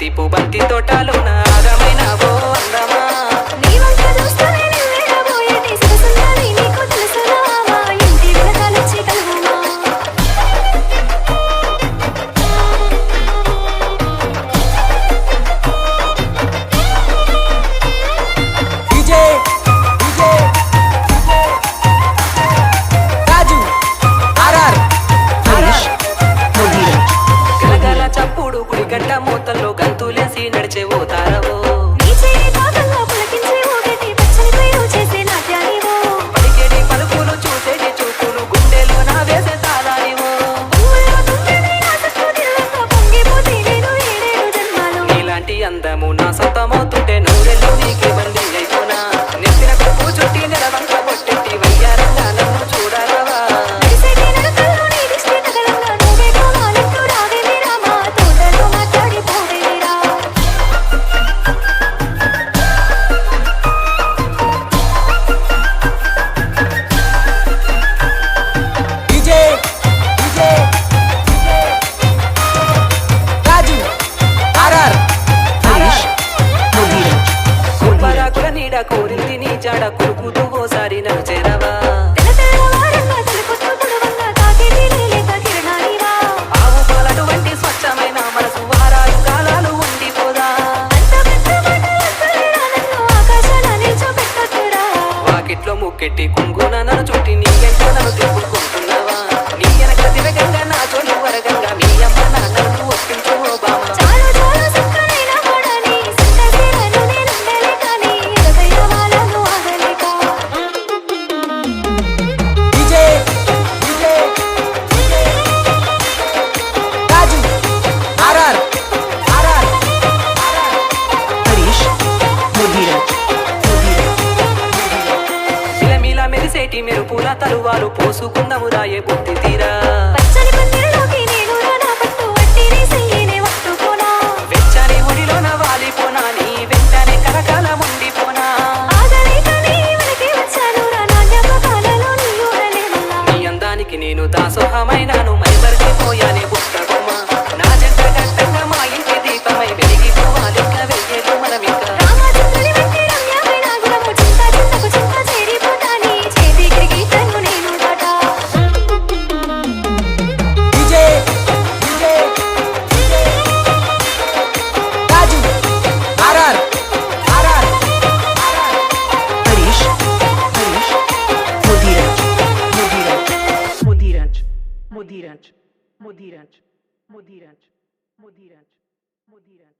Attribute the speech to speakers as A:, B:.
A: బంతిపు బంతి తోటలోన ఆగమైన ఓ అందమా
B: నీ వంక చూస్తూనే నివ్వెరబోయేటి సొగసున్నది నీకు తెలుసునా మా ఇంటి వెనకాలొచ్చి కలువుమా
A: డీజే డీజే రాజు ఆర్ఆర్ హరీష్ ముదిరాజ్ గలగల చప్పుడు గుడిగంట మూతల్లో గంతులేసి నడిచే ఓ తారవో
B: నీ చేయి తాకల్లో పులకించి ఊగేటి పచ్చని పైరు చేసే నాట్యానివో
A: పలికేటి పలుకులు చూసేటి చూపులు గుండెలో నా వేసే తాళానివో
B: పువ్వుల్లో తుమ్మెదై నా చుట్టూ తిరుగంగా పొంగిపోతే నేను ఏడేడు జన్మాలు
A: నీలాంటి అందము నా సొంతమవుతుంటే నూరెళ్ళు నీకే బందీ అయిపోనా నెత్తిన కొప్పు చుట్టి నెలవంక పొట్టెట్టి వయ్యారంగా నన్ను చూడరావా
B: నడిసేటి నడకల్లో నీ దిష్టి తగలంగా నువ్వే కావాలంటూ రావేమి రామా తోటలో మాట్లాడి పోవేమిరా
A: డీజే డీజే రాజు ఆర్ఆర్ హరీష్ ముదిరాజ్ కుప్పరాకుల నీడ కోరింది నీ జాడ కురుకుతూ ఓసారి నన్ను చేరవా
B: తెల్లవారంగా తొలిపొద్దు పొడవంగా తాకేటి నీలేత కిరణానివా
A: ఆవు పాలటు వంటి స్వచ్ఛమైన మనసు వారాలు కాలాలు ఉండిపోదా
B: అంత పెద్ద మాటలంతలేరా నన్ను ఆకాశాన నిల్చోబెట్టొద్దురా
A: వాకిట్లో ముక్కెట్టి కుంగున నన్ను చుట్టి నీ వెంట నన్ను తిప్పుకుంటున్నావా నీ వెనక తిరగంగా నా చోటు వరగంగా మీ అమ్మ నాన్నను ఒప్పించు ఓ బామ
B: చాలు చాలు సక్కనైన వాడని సంతసేలను నేనుండలే కానీ ఎదగైన వాళ్ళను ఆగలేక
A: డీజే డీజే రాజు ఆర్ఆర్ ఆర్ఆర్ హరీష్ ముదిరాజ్ మిలమిల మెరిసేటి మెరుపుల తలువాలు పోసుకుందము రాయే బుద్ధి తీరా
B: పచ్చని పందిరిలోకి నేను రానా పట్టు వట్టిని చెయ్యినే పట్టుకోనా
A: వెచ్చని ఒడిలోన వాలిపోనా నీ వెంటనే కరకాల ఉండిపోనా
B: ఆగలేక నీ వెనకే వచ్చాను రా నా జ్ఞాపకాలలో నీ ఊరలేమన్నా
A: నీ అందానికి నేను దాసోహమైనాను మైమరిచిపోయానే బుట్టబొమ్మ నా జంట గట్టంగా మా ఇంటి దీపమై వెలిగిపోవాలిక వెయ్యేళ్ళు మనమిక
B: రామచంద్రుని వంటి రమ్యమైన గుణము చింత చింతకు చింత చేరిపోతా నీ చేతికి గీతను నేను దాటా
A: డీజే డీజే రాజు ఆర్ఆర్ ఆర్ఆర్ హరీష్ హరీష్ ముదిరాజ్ ముదిరాజ్ ముదిరాజ్ ముదిరాజ్ ముదిరాజ్ ముదిరాజ్ ముదిరాజ్ ముదిరాజ్